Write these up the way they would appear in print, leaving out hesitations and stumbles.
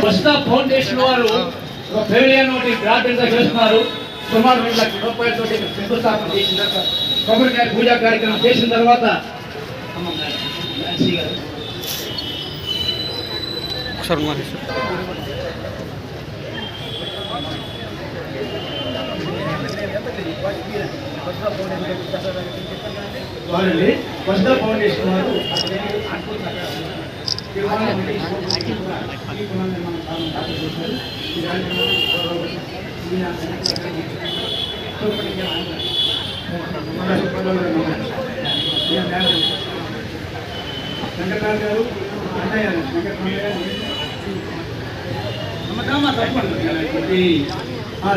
వస్తా ఫౌండేషన్ వారు ఒక పేలియన్ ఒకటి గ్రాంట్ చేస్తున్నారు. సుమారు 2 లక్షల రూపాయలతో శంకుస్థాపన చేసిన తర్వాత కొబ్బరికాయ పూజా కార్యక్రమం చేసిన తర్వాత వారండి వస్తా ఫౌండేషన్ వారు వెంకటరాజు గారు అన్నయ్య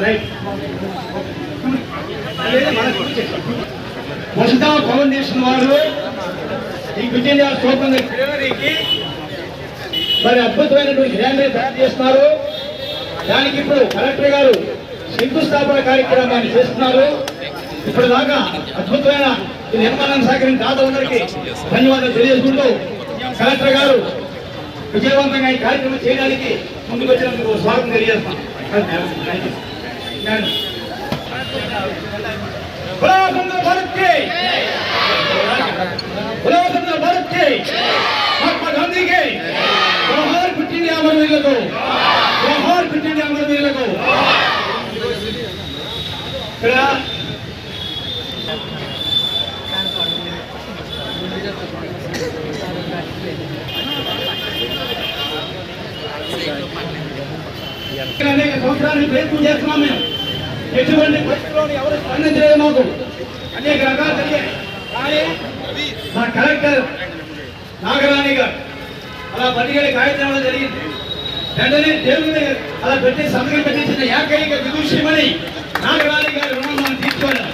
రైట్ వసుధా ఫౌండేషన్ వారు ఈ విజయ స్వతంత్ర డెలివరీకి మరి అద్భుతమైనటువంటి గ్రాండ్ తయారు చేస్తున్నారు. దానికి ఇప్పుడు కలెక్టర్ గారు శంకుస్థాపన కార్యక్రమాన్ని చేస్తున్నారు. ఇప్పుడు దాకా అద్భుతమైన నిర్మాణాన్ని సహకరించిన దాతలందరికీ ధన్యవాదాలు తెలియజేసుకుంటూ కలెక్టర్ గారు విజయవంతంగా ఈ కార్యక్రమం చేయడానికి ముందుకు వచ్చినందుకు స్వాగతం తెలియజేస్తాం. महात्मा गांधी के जोहार क्विट इंडिया अमरवीरुలకు जोहार क्विट इंडिया अमरवीरुలకు అనేక సంవత్సరాలు ప్రయత్నం చేస్తున్నాం. మేము ఎటువంటి పరిస్థితుల్లోని ఎవరు స్పందించలేదు. మాకు అనేక రకాలు జరిగాయి. కానీ మా కలెక్టర్ నాగరాణి గారు అలా పట్టుకెళ్ళి కార్యక్రమం జరిగింది. వెంటనే దేవుని అలా పెట్టి సంతకం పెట్టించిన ఏకైక విదూషిమని నాగరాణి గారి రుణం మనం తీసుకోలేం.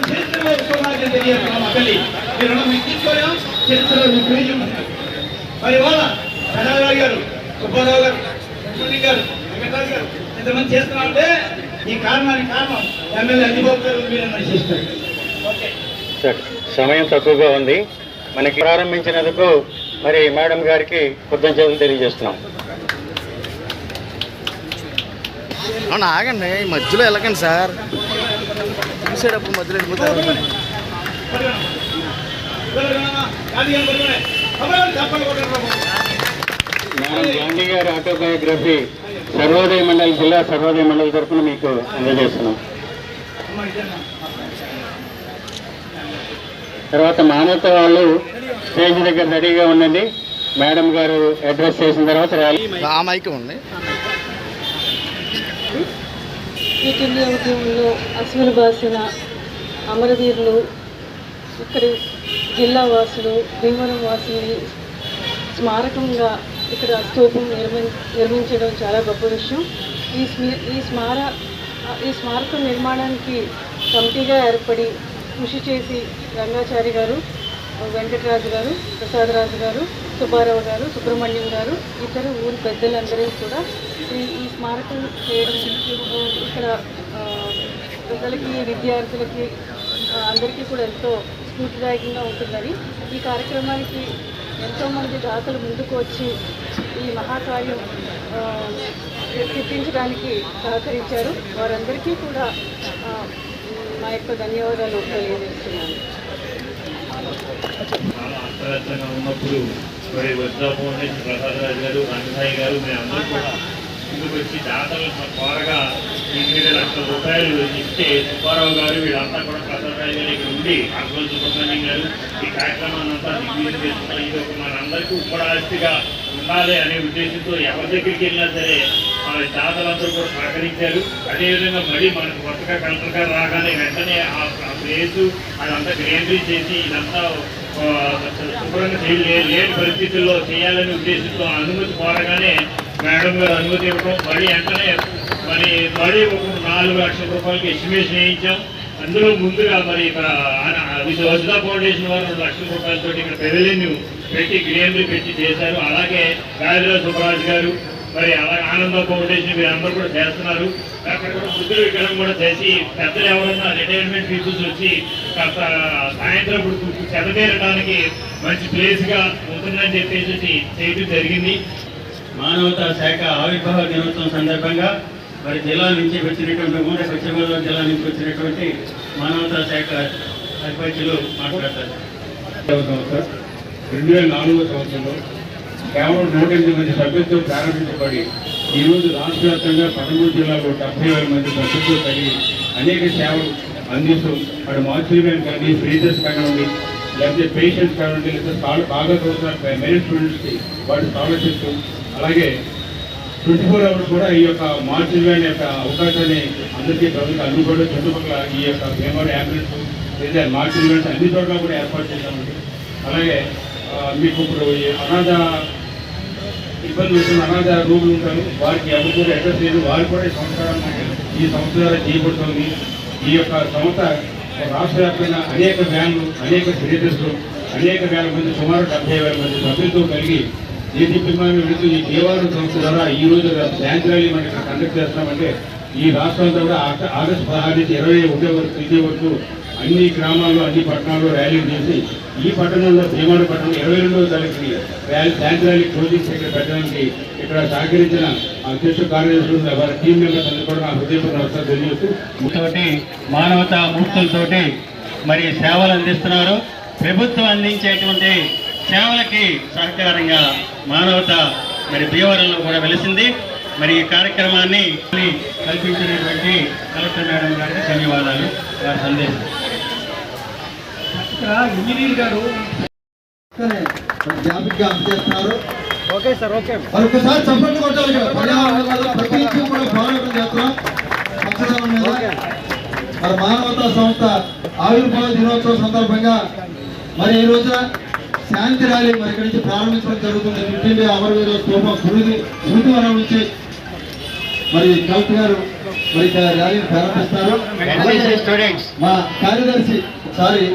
చరిత్రలో సౌభాగ్యం తెలియజేస్తున్నాం. మా తల్లి ఈ రుణం మీకు తీసుకోలేం. చరిత్రలో మీకు తెలియజేయమంటారు. మరి వాళ్ళ ప్రధానరావు గారు, సుబ్బారావు గారు, గారు, వెంకటరాజు గారు ఇంతమంది చేస్తున్నామంటే ఈ కారణం ఎమ్మెల్యే అంజిబాబు గారు మీరు చేస్తారు. ఓకే సార్, సమయం తక్కువగా ఉంది. మనకి ప్రారంభించినందుకు మరి మేడం గారికి కృతజ్ఞతలు తెలియజేస్తున్నాం. అవును, ఆగండి, మధ్యలో వెళ్ళకండి సార్. చూసేటప్పుడు మధ్యలో వెళ్ళిపోతారు. మేడం గాంధీ గారి ఆటోబయోగ్రఫీ సర్వోదయ మండలి జిల్లా సర్వోదయ మండలి తరఫున మీకు అందజేస్తున్నాం. తర్వాత మానవత వాళ్ళు స్టేజ్ దగ్గర రెడీగా ఉన్నది. మేడం గారు అడ్రస్ చేసిన తర్వాత ఆ మైక్ ఉంది. క్విట్ ఇండియా ఉద్యమంలో అశ్విన బాసిన అమరవీరులు, ఇక్కడి జిల్లా వాసులు, భీమవరం వాసులు స్మారకంగా ఇక్కడ స్తూపం నిర్మించడం చాలా గొప్ప విషయం. ఈ స్మారకం నిర్మాణానికి కమిటీగా ఏర్పడి కృషి చేసి రంగాచారి గారు, వెంకటరాజు గారు, ప్రసాదరాజు గారు, సుబ్బారావు గారు, సుబ్రహ్మణ్యం గారు, ఇతర ఊరి పెద్దలందరూ కూడా ఈ స్మారకం చేయడం ఇక్కడ ప్రజలకి, విద్యార్థులకి అందరికీ కూడా ఎంతో స్ఫూర్తిదాయకంగా ఉంటుందని ఈ కార్యక్రమానికి ఎంతోమంది దాతలు ముందుకు వచ్చి ఈ మహాకార్యం సిద్ధించడానికి సహకరించారు. వారందరికీ కూడా మా యొక్క ధన్యవాదాలు తెలియజేస్తున్నాను. అంతరంగంగా ఉన్నప్పుడు మరి వజ్రా ఫౌండేషన్ ప్రసాదరాజు గారు, రంగసాయి గారు మేమందరూ కూడా ముందుకు వచ్చి దాతలు త్వరగా 8 లక్షల రూపాయలు ఇస్తే సుబ్బారావు గారు వీళ్ళంతా కూడా ప్రసాదరాజు గారు ఇక్కడ ఉండి అర్జున్ సుబ్రహ్మణ్యం గారు ఈ కార్యక్రమాన్ని అంతా దిగ్విజయం చేస్తున్నారు. ఇది ఒక మనందరికీ ఉమ్మడి ఆస్తిగా ఉండాలి అనే ఉద్దేశంతో ఎవరి దగ్గరికి వెళ్ళినా సరే మన దాతలందరూ కూడా సహకరించారు. అదేవిధంగా మళ్ళీ మనకు కొత్తగా కలెక్టర్ గారు రాగానే వెంటనే ఆ ప్లేసు అదంతా గ్రీనరీ చేసి ఇదంతా శుభ్రంగా లేని పరిస్థితుల్లో చేయాలనే ఉద్దేశంతో అనుమతి కోరగానే మేడం గారు అనుమతి ఇవ్వడం, మళ్ళీ వెంటనే మళ్ళీ ఒక 4 లక్షల రూపాయలకి ఎస్టిమేషన్ వేయించాం. అందులో ముందుగా మరి వసుధా ఫౌండేషన్ వారు 2 లక్షల రూపాయలతో ఇక్కడ పెవిలియన్ పెట్టి గ్రీనరీ పెట్టి చేశారు. అలాగే గాయత్రి సుబ్బరాజు గారు, మరి అలాగే ఆనంద ఫౌండేషన్ వీరందరూ కూడా చేస్తున్నారు. అక్కడ కూడా బుద్ధుల విగ్రహం కూడా చేసి పెద్దలు ఎవరన్నా రిటైర్మెంట్ పీపుల్స్ వచ్చి కాస్త సాయంత్రం ఇప్పుడు చెదవేరడానికి మంచి ప్లేస్గా ఉంటుందని చెప్పేసి చేయడం జరిగింది. మానవతా శాఖ ఆవిర్భావ దినోత్సవం సందర్భంగా మరి జిల్లా నుంచి వచ్చినటువంటి ఉమ్మడి పశ్చిమ గోదావరి జిల్లా నుంచి వచ్చినటువంటి మానవతా శాఖ అధ్యక్షులు మాట్లాడతారు. 2004 సంవత్సరంలో కేవలం 108 మంది సభ్యులతో ప్రారంభించబడి ఈరోజు రాష్ట్ర వ్యాప్తంగా 13 జిల్లాలో 70,000 మంది సభ్యులతో కలిగి అనేక సేవలు అందిస్తూ వాడు మార్చులు కానీ ఫ్రీజర్స్ కానివ్వండి, లేకపోతే పేషెంట్స్ కానివ్వండి, లేకపోతే బాగా చదువుతున్న మెరిట్ స్టూడెంట్స్కి వాటి స్కాలర్షిప్స్, అలాగే 24 అవర్స్ కూడా ఈ యొక్క మార్చులు యొక్క అవకాశాన్ని అందరికీ ప్రభుత్వం అందుబాటులో చుట్టుపక్కల ఈ యొక్క భీమవరం అంబులెన్స్ లేదా మార్చులు అన్ని చోట్ల కూడా ఏర్పాటు చేశామండి. అలాగే మీకు ఇప్పుడు ఈ అనాథ ఇబ్బంది వచ్చిన అనాథ రూములు ఉంటారు, వారికి ఎవరు కూడా అడ్రస్ లేదు, వారు కూడా ఈ సంస్థ ద్వారా చేయబడుతుంది. ఈ యొక్క సంస్థ రాష్ట్ర వ్యాప్తంగా అనేక వ్యాన్లు, అనేక సిలిండర్స్, అనేక వేల మంది సుమారు 70,000 మంది సభ్యులతో కలిగి దేశీయమానం వెళుతూ ఈ దేవాలయ సంస్థ ద్వారా ఈ రోజు శాంతి ర్యాలీ మనం ఇక్కడ కండక్ట్ చేస్తున్నామంటే ఈ రాష్ట్రంలో కూడా ఆగస్టు 16 నుంచి 21 వరకు తేదీ వరకు అన్ని గ్రామాల్లో అన్ని పట్టణాల్లో ర్యాలీలు చేసి ఈ పట్టణంలో భీమవరం పట్టణంలో 22వ తారీఖుని శాంతి ర్యాలీ క్లోజింగ్ ఇక్కడ పెట్టడానికి ఇక్కడ సహకరించిన అధ్యక్ష కార్యదర్శులు వారి టీం మెంబర్స్ అందరూ కూడా నా హృదయపూర్వక నమస్కారం తెలియజేస్తూ తోటి మానవతా మూర్తులతోటి మరి సేవలు అందిస్తున్నారు. ప్రభుత్వం అందించేటువంటి సేవలకి సహకారంగా మానవత మరి భీమవరంలో కూడా వెలిసింది. మరి ఈ కార్యక్రమాన్ని కల్పించినటువంటి కలెక్టర్ మేడం గారికి ధన్యవాదాలు. వారి సందేశం. ఇంజనీర్ గారు జ్ఞాపికగా అందజేస్తున్నారు. Okay sir, okay. మరొకసారి చప్పట్లు కొట్టాలి కదా. పర్యావరణ ప్రతి ఇంటికి కూడా పోరాటం చేస్తున్నాం పచ్చదనం మీద. మరి మానవతా సంస్థ ఆవిర్భావ దినోత్సవం సందర్భంగా మరి ఈ రోజున శాంతి ర్యాలీ మరి ఇక్కడి నుంచి ప్రారంభించడం జరుగుతుంది. 15 అమరవీరుల స్తూపం స్మృతివనం నుంచి మరి కలెక్టర్ గారు మరి ర్యాలీని ప్రారంభిస్తారు. మా కార్యదర్శి సారీ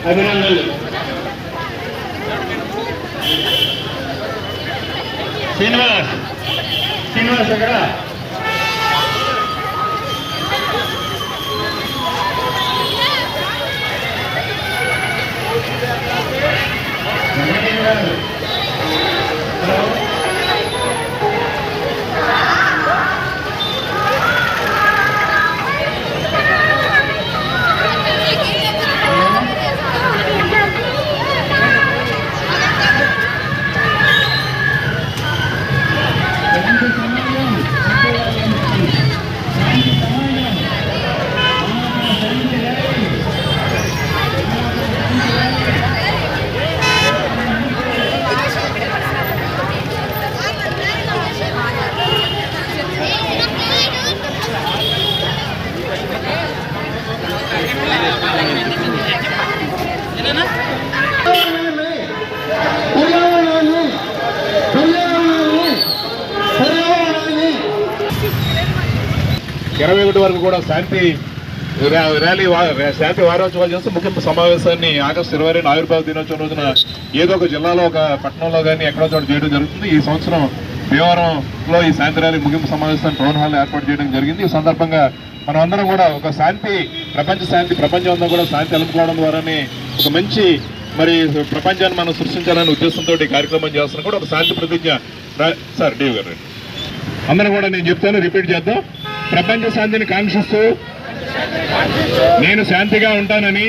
అభినందనలు. శ్రీనివాస్ అక్కడ వరకు కూడా శాంతి వారోత్సవాలు చేస్తూ ముఖ్య సమావేశాన్ని ఆగస్టు 22 ఆవిర్భావ దినోత్సవం రోజున ఏదో ఒక జిల్లాలో ఒక పట్టణంలో కానీ ఎక్కడో చోట చేయడం జరుగుతుంది. ఈ సంవత్సరం భీమవరంలో ఈ శాంతి ర్యాలీ ముగింపు సమావేశాన్ని టౌన్ హాల్ ఏర్పాటు చేయడం జరిగింది. ఈ సందర్భంగా మనం అందరం కూడా ఒక ప్రపంచం అంతా కూడా శాంతి అలుపుకోవడం ద్వారానే ఒక మంచి మరి ప్రపంచాన్ని మనం సృష్టించాలనే ఉద్దేశంతో ఈ కార్యక్రమం చేస్తున్నాం. కూడా ఒక శాంతి ప్రతిజ్ఞ సార్ డీవ్ గారు అందరం కూడా నేను చెప్తాను, రిపీట్ చేద్దాం. ప్రపంచ శాంతిని కాంక్షిస్తూ నేను శాంతిగా ఉంటానని,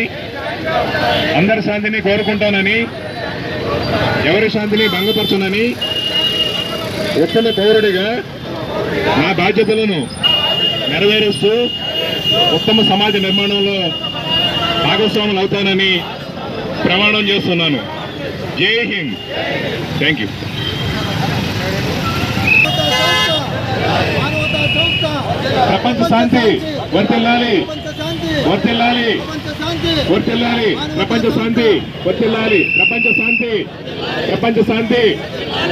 అందరి శాంతిని కోరుకుంటానని, ఎవరి శాంతిని భంగపరచునని ఉత్తమ పౌరుడిగా నా బాధ్యతలను నెరవేరుస్తూ ఉత్తమ సమాజ నిర్మాణంలో భాగస్వాములు అవుతానని ప్రమాణం చేస్తున్నాను. జై హింద్. Thank you. ప్రపంచ శాంతి వర్ధిల్లాలి, వర్ధిల్లాలి, వర్ధిల్లాలి. ప్రపంచ శాంతి వర్ధిల్లాలి. ప్రపంచ శాంతి, ప్రపంచ శాంతి,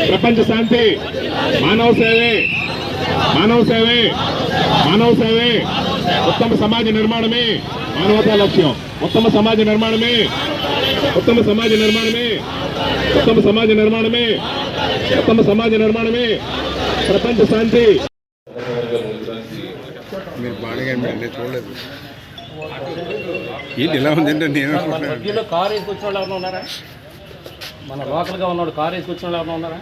ప్రపంచ శాంతి. మానవ సేవే, మానవ సేవే, మానవ సేవే. ఉత్తమ సమాజ నిర్మాణమే మానవతా లక్ష్యం. ఉత్తమ సమాజ నిర్మాణమే, ఉత్తమ సమాజ నిర్మాణమే, ఉత్తమ సమాజ నిర్మాణమే, ఉత్తమ సమాజ నిర్మాణమే. ప్రపంచ శాంతి. మీరు బాగా చూడలేదు ఏంటి ఇలా ఉందంటే నేను మధ్యలో కారు వేసుకొచ్చిన వాళ్ళు ఎవరైనా ఉన్నారా? మన లోకల్గా ఉన్నాడు కారు వేసుకొచ్చిన వాళ్ళు ఎవరైనా ఉన్నారా?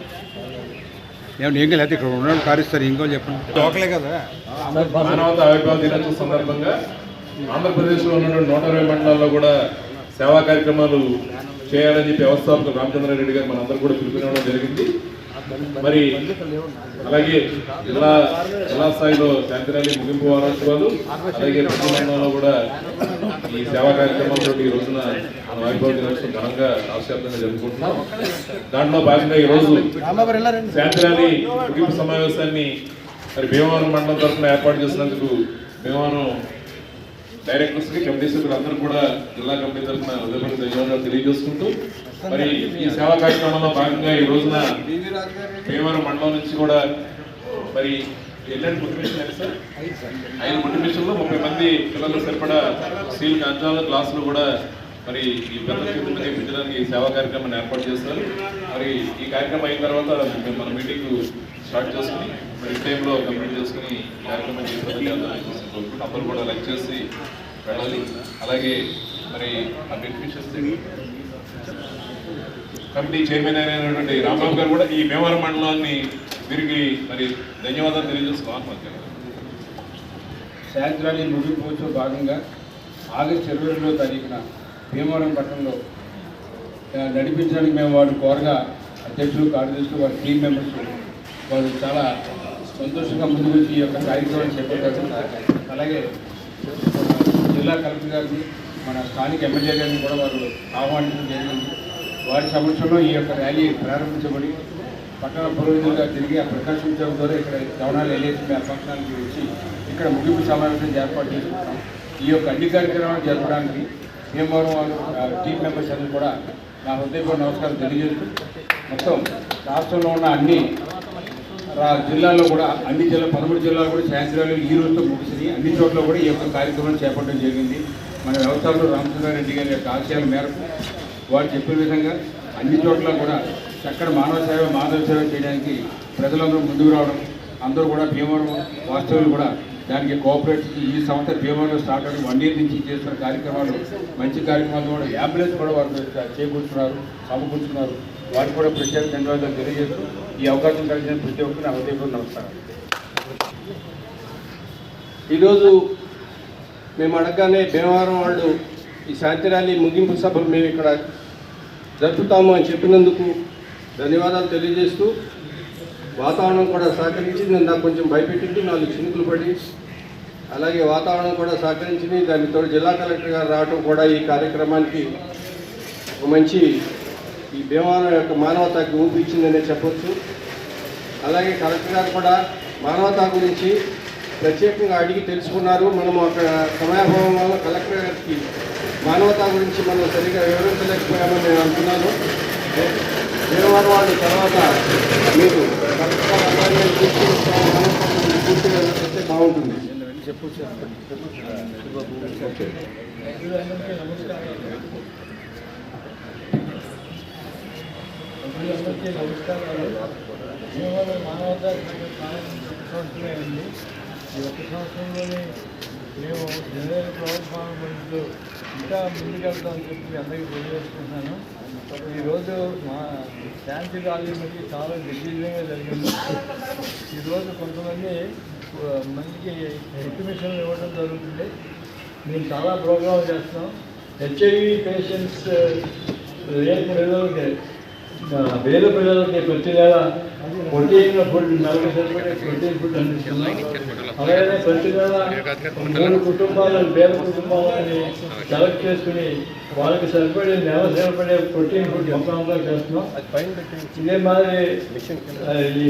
ఏమంటే ఏం లేకపోతే ఇక్కడ ఉన్నాడు కారు ఇస్తారు ఇంకో చెప్పండి. లోకలే కదా. మానవతా ఆవిర్భావ దినోత్సవం సందర్భంగా ఆంధ్రప్రదేశ్లో ఉన్న 120 మండలాల్లో కూడా సేవా కార్యక్రమాలు చేయాలని చెప్పి వ్యవస్థాపకులు రామచంద్రారెడ్డి గారు మనందరూ కూడా పిలుపునివ్వడం జరిగింది. మరి అలాగే జిల్లా స్థాయిలో శాంతి ర్యాలీ ముగింపు వారోత్సవాలు, అలాగే ప్రతి మండలంలో కూడా ఈ సేవా కార్యక్రమాలతో ఈ రోజున ఆవిర్భావ దినోత్సవం ఘనంగా రాష్ట్రవ్యాప్తంగా జరుపుకుంటున్నాం. దాంట్లో భాగంగా ఈ రోజు శాంతి ర్యాలీ ముగింపు సమావేశాన్ని మరి భీమవరం మండలం తరఫున ఏర్పాటు చేసినందుకు భీమవరం డైరెక్టర్స్ కి, కమిటీ సభ్యులు అందరూ కూడా జిల్లా కమిటీ తరఫున హృదయపూర్వక ధన్యవాదాలు తెలియజేసుకుంటూ మరి ఈ సేవా కార్యక్రమంలో భాగంగా ఈ రోజున భీమవరం మండలం నుంచి కూడా మరి ఎలాంటి మోటివేషన్ సార్ 5 మోటివేషన్లో 30 మంది పిల్లలు సరిపడా స్టీల్ కంచాల గ్లాసులు కూడా మరి ఈ పిల్లలకి పెంచడానికి ఈ సేవా కార్యక్రమాన్ని ఏర్పాటు చేస్తారు. మరి ఈ కార్యక్రమం అయిన తర్వాత మన మీటింగ్ స్టార్ట్ చేసుకుని మరి టైంలో కంప్లీట్ చేసుకుని కార్యక్రమం చేసి అందరూ కూడా లైక్ చేసి వెళ్ళాలి. అలాగే మరి ఆ బెనిఫిషియర్స్ కమిటీ చైర్మన్ అయినటువంటి రాంబాబు గారు కూడా ఈ భీమవరం మండలాన్ని వీరికి మరి ధన్యవాదాలు తెలియజేసుకోవాలి. శాంతి ర్యాలీ ముగింపు భాగంగా ఆగస్టు 22వ తారీఖున భీమవరం పట్టణంలో నడిపించడానికి మేము వారు కోరగా అధ్యక్షులు, కార్యదర్శులు, వారి టీం మెంబర్స్ వారు చాలా సంతోషంగా ముందుకు వచ్చి ఈ యొక్క కార్యక్రమాన్ని చేపట్టారు. అలాగే జిల్లా కలెక్టర్ గారిని, మన స్థానిక ఎమ్మెల్యే గారిని కూడా వారు ఆహ్వానించడం జరిగింది. వారి సమక్షంలో ఈ యొక్క ర్యాలీ ప్రారంభించబడి పట్టణ పురోహితులుగా తిరిగి ఆ ప్రకాశం చౌక్ ద్వారా ఇక్కడ గవర్నర్ ఎల్ఏసీ ఫంక్షనానికి వచ్చి ఇక్కడ ముగింపు సమావేశం ఏర్పాటు చేసుకుంటాం. ఈ యొక్క అన్ని కార్యక్రమాలు జరపడానికి భీమవరం వాళ్ళు టీం మెంబర్స్ అందరూ కూడా నా హృదయపూర్వక నమస్కారం తెలియజేస్తూ మొత్తం రాష్ట్రంలో ఉన్న అన్ని జిల్లాల్లో కూడా 13 జిల్లాలు కూడా శాంతి ర్యాలీలు ఈ రోజుతో ముగిసింది. అన్ని చోట్ల కూడా ఈ యొక్క కార్యక్రమాన్ని చేపట్టడం జరిగింది. మన వ్యవస్థాపకులు రామచంద్రారెడ్డి గారి యొక్క ఆశయాల మేరకు వారు చెప్పిన విధంగా అన్ని చోట్ల కూడా చక్కటి మానవ సేవ చేయడానికి ప్రజలందరూ ముందుకు రావడం, అందరూ కూడా భీమవరం వాస్తవులు కూడా దానికి కోఆపరేట్ ఈ సంస్థ భీమవరంలో స్టార్ట్ అవ్వడం 1 year నుంచి చేస్తున్న కార్యక్రమాలు మంచి కార్యక్రమాలు కూడా అంబులెన్స్ కూడా వారు చేకూర్చున్నారు, సమకూర్చున్నారు. వారికి కూడా ప్రత్యేక ధన్యవాదాలు తెలియజేస్తూ ఈ అవకాశం కలిగిన ప్రతి ఒక్కరిని హృదయపూర్వక నమస్కారం. ఈరోజు మేము అడగగానే భీమవరం వాళ్ళు ఈ శాంతి ర్యాలీ ముగింపు సభలు మేము ఇక్కడ జరుపుతాము అని చెప్పినందుకు ధన్యవాదాలు తెలియజేస్తూ, వాతావరణం కూడా సహకరించింది. నాకు కొంచెం భయపెట్టింది, 4 చినుకులు పడి, అలాగే వాతావరణం కూడా సహకరించింది. దానితో జిల్లా కలెక్టర్ గారు రావడం కూడా ఈ కార్యక్రమానికి ఒక మంచి ఈ భీమవరం యొక్క మానవతాకి ఊపిచ్చిందనే చెప్పొచ్చు. అలాగే కలెక్టర్ గారు కూడా మానవతా గురించి ప్రత్యేకంగా అడిగి తెలుసుకున్నారు. మనం అక్కడ సమయాభావం వల్ల కలెక్టర్ గారికి మానవతా గురించి మనం సరిగ్గా వివరించలేకపోయామని నేను అనుకున్నాను. భీమవరం వాళ్ళు తర్వాత మీరు పూర్తిగా చెప్తే బాగుంటుంది. నమస్కారాలు. భీమవరం మానవతా సంవత్సరమే ఉంది. ఈ 1 సంవత్సరంలోనే మేము జనరల్ గవర్నమెంట్లో ఇంకా ముందుకెళ్తామని చెప్పి అందరికీ తెలియజేసుకుంటున్నాను. ఈరోజు మా శాంతి ర్యాలీ మనకి చాలా దిగ్విజయంగా జరిగింది. ఈరోజు కొంతమంది మందికి ఎస్టిమేషన్లు ఇవ్వడం జరుగుతుంది. మేము చాలా ప్రోగ్రామ్ చేస్తున్నాం. హెచ్ఐవి పేషెంట్స్ రేపు పిల్లలకి వేల పిల్లలకి ప్రతి నెల ప్రోటీన్ ఫుడ్ 40 సరిపడే ప్రోటీన్ ఫుడ్ అందిస్తున్నాం. అలాగే ప్రతి నెల 3 కుటుంబాలు పేద కుటుంబాలని సెలెక్ట్ చేసుకుని వాళ్ళకి సరిపడే నెల సరిపడే ప్రోటీన్ ఫుడ్ మొత్తంగా చేస్తున్నాం. ఇదే మాదిరి ఈ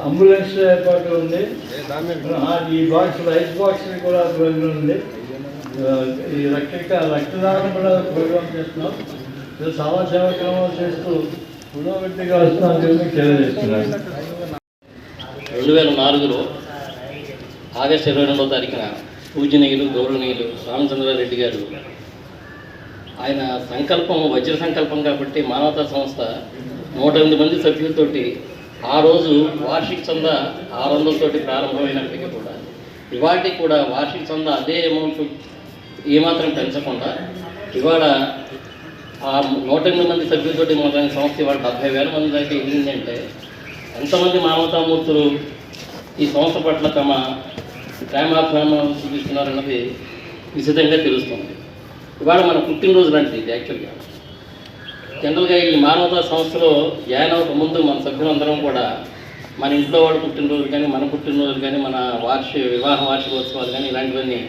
అంబులెన్స్ ఏర్పాటు ఉంది. ఈ బాక్స్ రైస్ బాక్స్ కూడా ప్రోగ్రాం ఉంది. ఈ రక్తదానం కూడా ప్రోగ్రాం చేస్తున్నాం. సమాజ సేవ క్రమాలు చేస్తూ పురోగతిగా వస్తున్నామని చెప్పి తెలియజేస్తున్నాను. 2004లో ఆగస్టు 22వ తారీఖున పూజనీయులు గౌరవనీయులు రామచంద్రారెడ్డి గారు ఆయన సంకల్పం వజ్ర సంకల్పం కాబట్టి మానవతా సంస్థ 108 మంది సభ్యులతోటి ఆ రోజు వార్షిక చందా 600 ప్రారంభమైనప్పటికీ కూడా ఇవాటికి కూడా వార్షిక చందా అదే అమౌంట్ ఏమాత్రం పెంచకుండా ఇవాళ ఆ 108 మంది సభ్యులతోటి మొదలైన సంస్థ ఇవాళ 70,000 మంది దాకా ఎదిగిందంటే ఎంతమంది మానవతామూర్తులు ఈ సంస్థ పట్ల తమ ప్రేమాభిమానం చూపిస్తున్నారన్నది నిశ్చితంగా తెలుస్తుంది. ఇవాళ మన పుట్టినరోజు లాంటిది ఇది. యాక్చువల్గా జనరల్గా ఈ మానవతా సంస్థలో జాయిన్ అవ్వక ముందు మన సభ్యులందరం కూడా మన ఇంట్లో వాళ్ళ పుట్టినరోజు కానీ మన పుట్టినరోజు కానీ మన వివాహ వార్షికోత్సవాలు కానీ ఇలాంటివన్నీ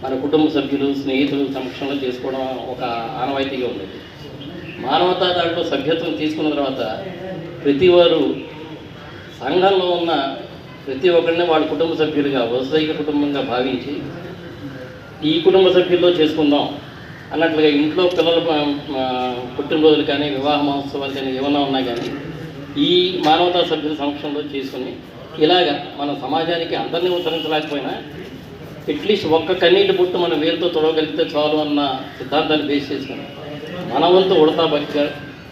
మన కుటుంబ సభ్యులు స్నేహితులు సమక్షంలో చేసుకోవడం ఒక ఆనవాయితీగా ఉండేది. మానవతా దాంట్లో సభ్యత్వం తీసుకున్న తర్వాత ప్రతి వారు సంఘంలో ఉన్న ప్రతి ఒక్కరిని వాళ్ళ కుటుంబ సభ్యులుగా వసుదైక కుటుంబంగా భావించి ఈ కుటుంబ సభ్యుల్లో చేసుకుందాం అన్నట్లుగా ఇంట్లో పిల్లల పుట్టినరోజులు కానీ వివాహ మహోత్సవాలు కానీ ఏమైనా ఉన్నా కానీ ఈ మానవతా సభ్యుల సమక్షంలో చేసుకుని ఇలాగ మన సమాజానికి అందరినీ ఉద్ధరించలేకపోయినా అట్లీస్ట్ ఒక్క కన్నీటి బుట్టు మనం వేరుతో తొడవగలిగితే చాలు అన్న సిద్ధాంతాన్ని బేస్ చేసుకుని మన వంతు ఉడతా భక్తిగా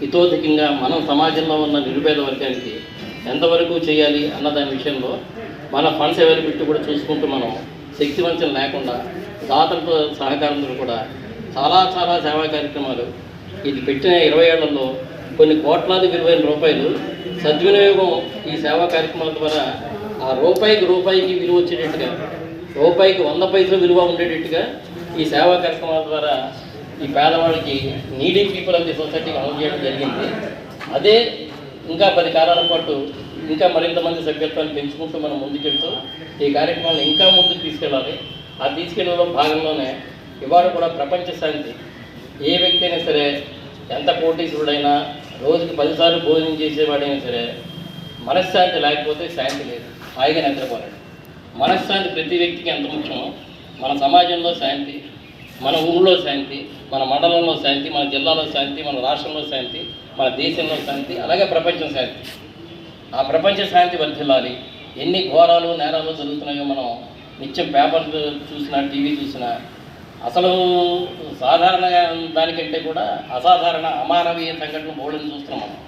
హితోధికంగా మనం సమాజంలో ఉన్న నిరుపేద వర్గానికి ఎంతవరకు చేయాలి అన్న దాని విషయంలో మన ఫండ్స్ అవైలబిలిటీ కూడా చూసుకుంటూ మనం శక్తివంచన లేకుండా దాతలతో సహకారంతో కూడా చాలా సేవా కార్యక్రమాలు ఇది పెట్టిన 20 ఏళ్లలో కొన్ని కోట్లాది విలువైన రూపాయలు సద్వినియోగం ఈ సేవా కార్యక్రమాల ద్వారా ఆ రూపాయికి విలువ వచ్చేటట్టుగా రూపాయికి 100 పైసలు విలువ ఉండేటట్టుగా ఈ సేవా కార్యక్రమాల ద్వారా ఈ పేదవాళ్ళకి నీడీ పీపుల్ ఆఫ్ ది సొసైటీకి అమలు చేయడం జరిగింది. అదే ఇంకా 10 కాలాల పాటు ఇంకా మరింత మంది సభ్యత్వాన్ని పెంచుకుంటూ మనం ముందుకెళ్తూ ఈ కార్యక్రమాలను ఇంకా ముందుకు తీసుకెళ్ళాలి. ఆ తీసుకెళ్ళడంలో భాగంలోనే ఇవాళ కూడా ప్రపంచ శాంతి ఏ వ్యక్తి అయినా సరే ఎంత కోటీశ్వరుడైనా రోజుకి 10 సార్లు భోజనం చేసేవాడైనా సరే మనశ్శాంతి లేకపోతే శాంతి లేదు, హాయిగా నిద్రపోలేడు. మనశ్శాంతి ప్రతి వ్యక్తికి ఎంత ముఖ్యమో మన సమాజంలో శాంతి, మన ఊళ్ళో శాంతి, మన మండలంలో శాంతి, మన జిల్లాలో శాంతి, మన రాష్ట్రంలో శాంతి, మన దేశంలో శాంతి, అలాగే ప్రపంచం శాంతి. ఆ ప్రపంచ శాంతి వర్ధిల్లాలి. ఎన్ని ఘోరాలు నేరాలు జరుగుతున్నాయో మనం నిత్యం పేపర్లు చూసినా టీవీ చూసినా అసలు సాధారణ దానికంటే కూడా అసాధారణ అమానవీయ సంఘటనలు బోర్డుని చూస్తున్నాం మనం.